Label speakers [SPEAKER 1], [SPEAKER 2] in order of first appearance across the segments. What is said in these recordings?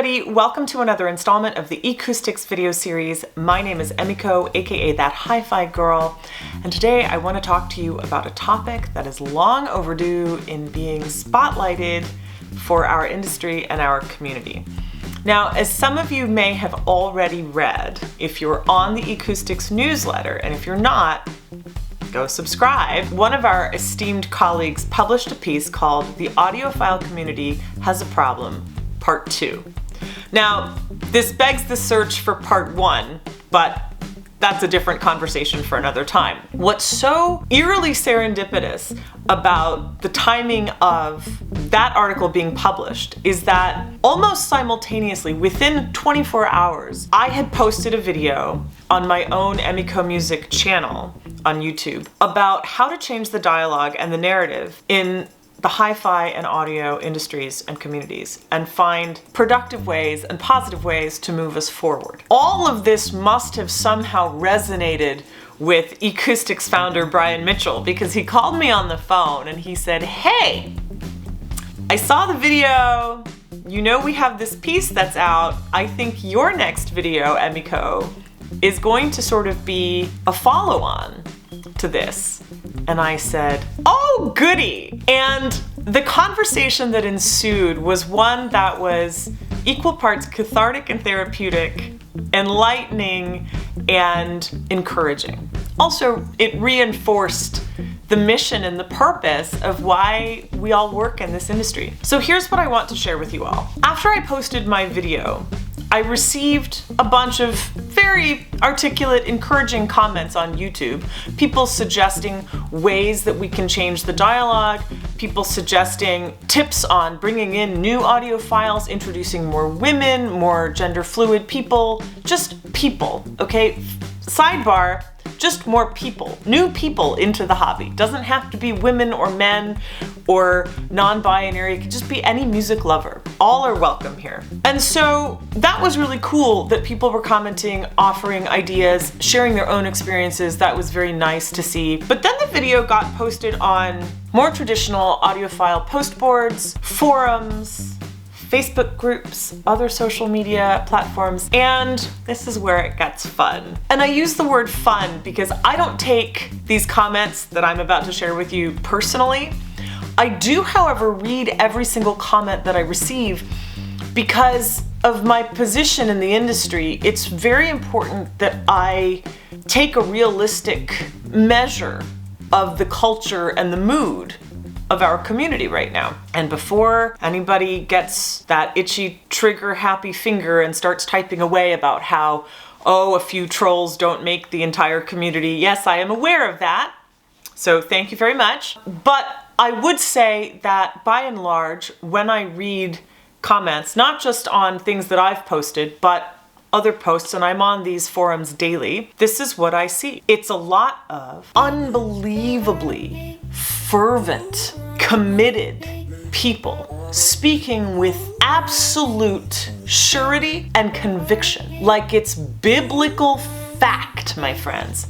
[SPEAKER 1] everybody, welcome to another installment of the Acoustics video series. My name is Emiko, aka That Hi-Fi Girl, and today I want to talk to you about a topic that is long overdue in being spotlighted for our industry and our community. Now, as some of you may have already read, if you're on the Acoustics newsletter, and if you're not, go subscribe. One of our esteemed colleagues published a piece called "The Audiophile Community Has a Problem, Part 2. Now, this begs the search for Part 1, but that's a different conversation for another time. What's so eerily serendipitous about the timing of that article being published is that almost simultaneously, within 24 hours, I had posted a video on my own Emiko Music channel on YouTube about how to change the dialogue and the narrative in the hi-fi and audio industries and communities and find productive ways and positive ways to move us forward. All of this must have somehow resonated with Acoustics founder Brian Mitchell, because he called me on the phone and he said, "Hey, I saw the video. You know, we have this piece that's out. I think your next video, Emiko, is going to sort of be a follow-on to this." And I said, "Oh, goody." And the conversation that ensued was one that was equal parts cathartic and therapeutic, enlightening and encouraging. Also, it reinforced the mission and the purpose of why we all work in this industry. So here's what I want to share with you all. After I posted my video, I received a bunch of very articulate, encouraging comments on YouTube. People suggesting ways that we can change the dialogue, people suggesting tips on bringing in new audiophiles, introducing more women, more gender fluid people, just people, okay? Sidebar, just more people, new people into the hobby. Doesn't have to be women or men or non-binary, it could just be any music lover. All are welcome here. And so that was really cool that people were commenting, offering ideas, sharing their own experiences. That was very nice to see. But then the video got posted on more traditional audiophile post boards, forums, Facebook groups, other social media platforms, and this is where it gets fun. And I use the word fun because I don't take these comments that I'm about to share with you personally. I do, however, read every single comment that I receive because of my position in the industry. It's very important that I take a realistic measure of the culture and the mood of our community right now. And before anybody gets that itchy trigger happy finger and starts typing away about how, oh, a few trolls don't make the entire community. Yes, I am aware of that. So thank you very much. But I would say that by and large, when I read comments, not just on things that I've posted, but other posts, and I'm on these forums daily, this is what I see. It's a lot of unbelievably fervent, committed people speaking with absolute surety and conviction, like it's biblical fact, my friends.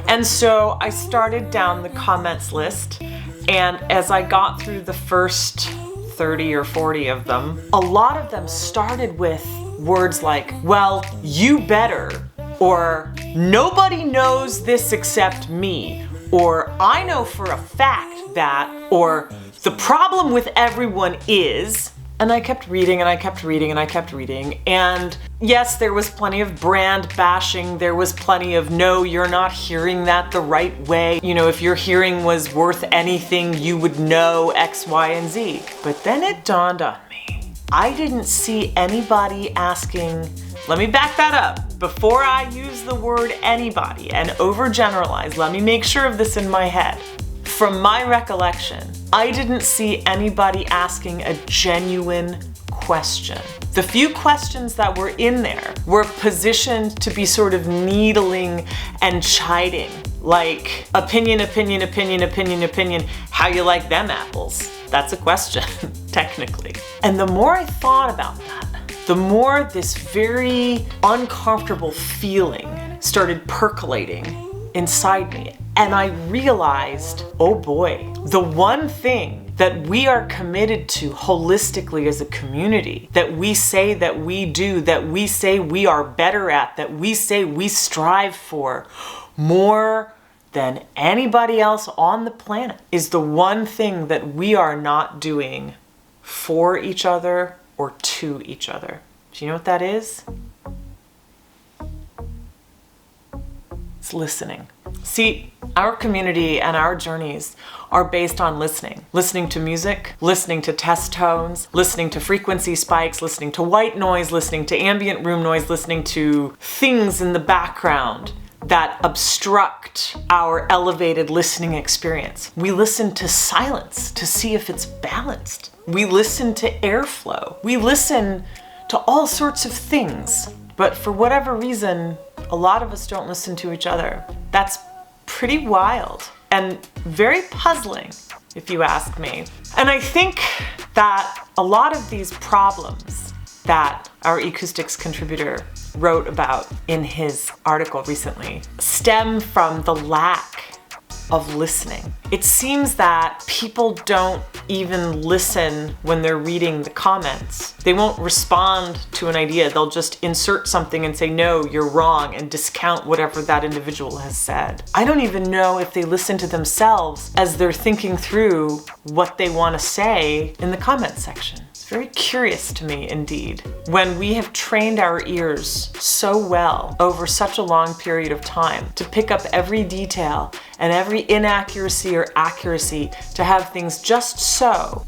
[SPEAKER 1] And so I started down the comments list, and as I got through the first 30 or 40 of them, a lot of them started with words like, "Well, you better," or "Nobody knows this except me," or "I know for a fact that," or "The problem with everyone is," and I kept reading and I kept reading and I kept reading. And yes, there was plenty of brand bashing. There was plenty of, "No, you're not hearing that the right way. You know, if your hearing was worth anything, you would know X, Y, and Z." But then it dawned on me, I didn't see anybody asking, let me back that up. Before I use the word anybody and overgeneralize, let me make sure of this in my head. From my recollection, I didn't see anybody asking a genuine question. The few questions that were in there were positioned to be sort of needling and chiding, like opinion, opinion, opinion, opinion, opinion, how you like them apples? That's a question, technically. And the more I thought about that, the more this very uncomfortable feeling started percolating inside me. And I realized, oh boy, the one thing that we are committed to holistically as a community, that we say that we do, that we say we are better at, that we say we strive for more than anybody else on the planet, is the one thing that we are not doing for each other or to each other. Do you know what that is? It's listening. See, our community and our journeys are based on listening. Listening to music, listening to test tones, listening to frequency spikes, listening to white noise, listening to ambient room noise, listening to things in the background that obstruct our elevated listening experience. We listen to silence to see if it's balanced. We listen to airflow. We listen to all sorts of things. But for whatever reason, a lot of us don't listen to each other. That's pretty wild and very puzzling, if you ask me. And I think that a lot of these problems that our ecoustics contributor wrote about in his article recently stem from the lack of listening. It seems that people don't even listen when they're reading the comments. They won't respond to an idea. They'll just insert something and say, no, you're wrong, and discount whatever that individual has said. I don't even know if they listen to themselves as they're thinking through what they want to say in the comment section. Very curious to me indeed. When we have trained our ears so well over such a long period of time to pick up every detail and every inaccuracy or accuracy, to have things just so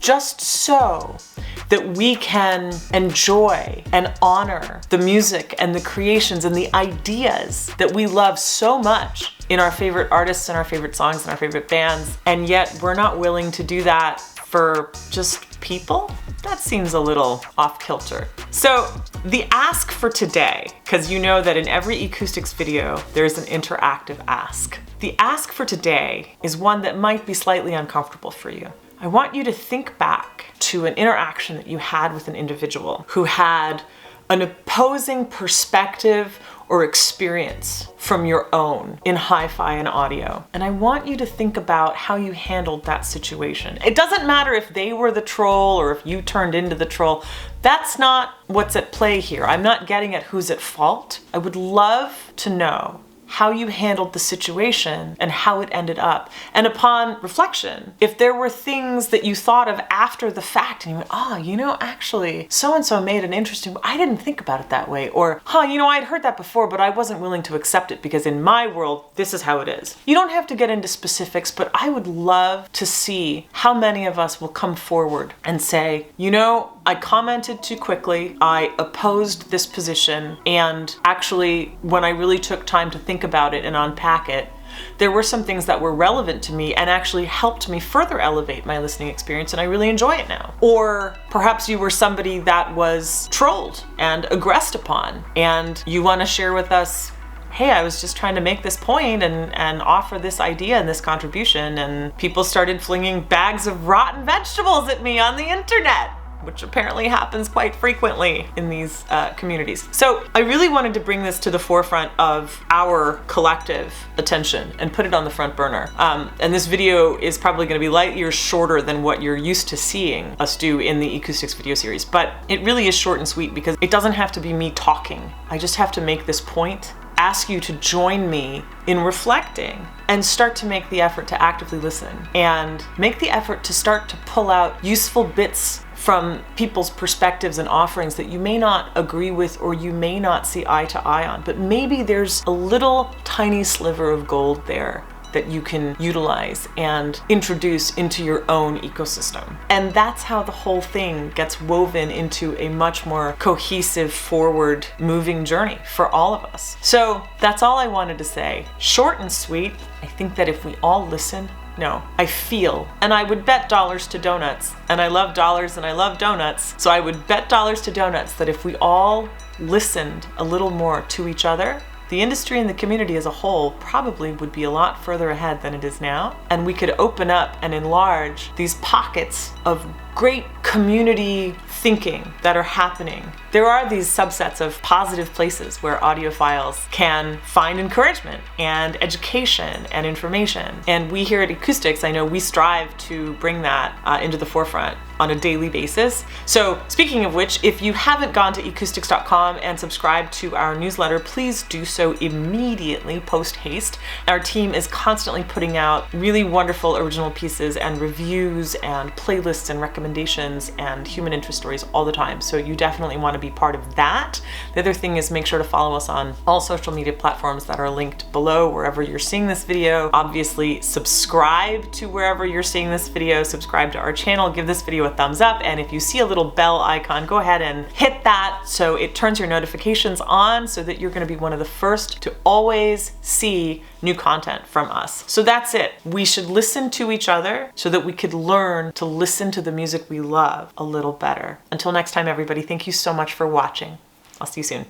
[SPEAKER 1] that we can enjoy and honor the music and the creations and the ideas that we love so much in our favorite artists and our favorite songs and our favorite bands, and yet we're not willing to do that for just people? That seems a little off kilter. So the ask for today, because you know that in every acoustics video, there's an interactive ask. The ask for today is one that might be slightly uncomfortable for you. I want you to think back to an interaction that you had with an individual who had an opposing perspective or experience from your own in hi-fi and audio. And I want you to think about how you handled that situation. It doesn't matter if they were the troll or if you turned into the troll. That's not what's at play here. I'm not getting at who's at fault. I would love to know how you handled the situation and how it ended up. And upon reflection, if there were things that you thought of after the fact and you went, oh, you know, actually, so-and-so made an interesting, I didn't think about it that way. Or, you know, I'd heard that before, but I wasn't willing to accept it because in my world, this is how it is. You don't have to get into specifics, but I would love to see how many of us will come forward and say, you know, I commented too quickly, I opposed this position, and actually, when I really took time to think about it and unpack it, there were some things that were relevant to me and actually helped me further elevate my listening experience, and I really enjoy it now. Or perhaps you were somebody that was trolled and aggressed upon, and you want to share with us, hey, I was just trying to make this point and offer this idea and this contribution, and people started flinging bags of rotten vegetables at me on the internet, which apparently happens quite frequently in these communities. So I really wanted to bring this to the forefront of our collective attention and put it on the front burner. And this video is probably gonna be light years shorter than what you're used to seeing us do in the acoustics video series, but it really is short and sweet because it doesn't have to be me talking. I just have to make this point, ask you to join me in reflecting and start to make the effort to actively listen and make the effort to start to pull out useful bits from people's perspectives and offerings that you may not agree with or you may not see eye to eye on, but maybe there's a little tiny sliver of gold there that you can utilize and introduce into your own ecosystem. And that's how the whole thing gets woven into a much more cohesive, forward moving journey for all of us. So that's all I wanted to say. Short and sweet. I think that if we all listen, I feel, and I would bet dollars to donuts, and I love dollars and I love donuts, so I would bet dollars to donuts that if we all listened a little more to each other, the industry and the community as a whole probably would be a lot further ahead than it is now, and we could open up and enlarge these pockets of great community thinking that are happening. There are these subsets of positive places where audiophiles can find encouragement and education and information. And we here at Acoustics, I know we strive to bring that into the forefront on a daily basis. So speaking of which, if you haven't gone to ecoustics.com and subscribed to our newsletter, please do so immediately, post haste. Our team is constantly putting out really wonderful original pieces and reviews and playlists and recommendations and human interest stories all the time. So you definitely want to be part of that. The other thing is make sure to follow us on all social media platforms that are linked below wherever you're seeing this video. Obviously, subscribe to wherever you're seeing this video, subscribe to our channel, give this video a thumbs up, and if you see a little bell icon, go ahead and hit that so it turns your notifications on so that you're going to be one of the first to always see new content from us. So that's it. We should listen to each other so that we could learn to listen to the music we love a little better. Until next time, everybody, thank you so much for watching. I'll see you soon.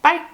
[SPEAKER 1] Bye.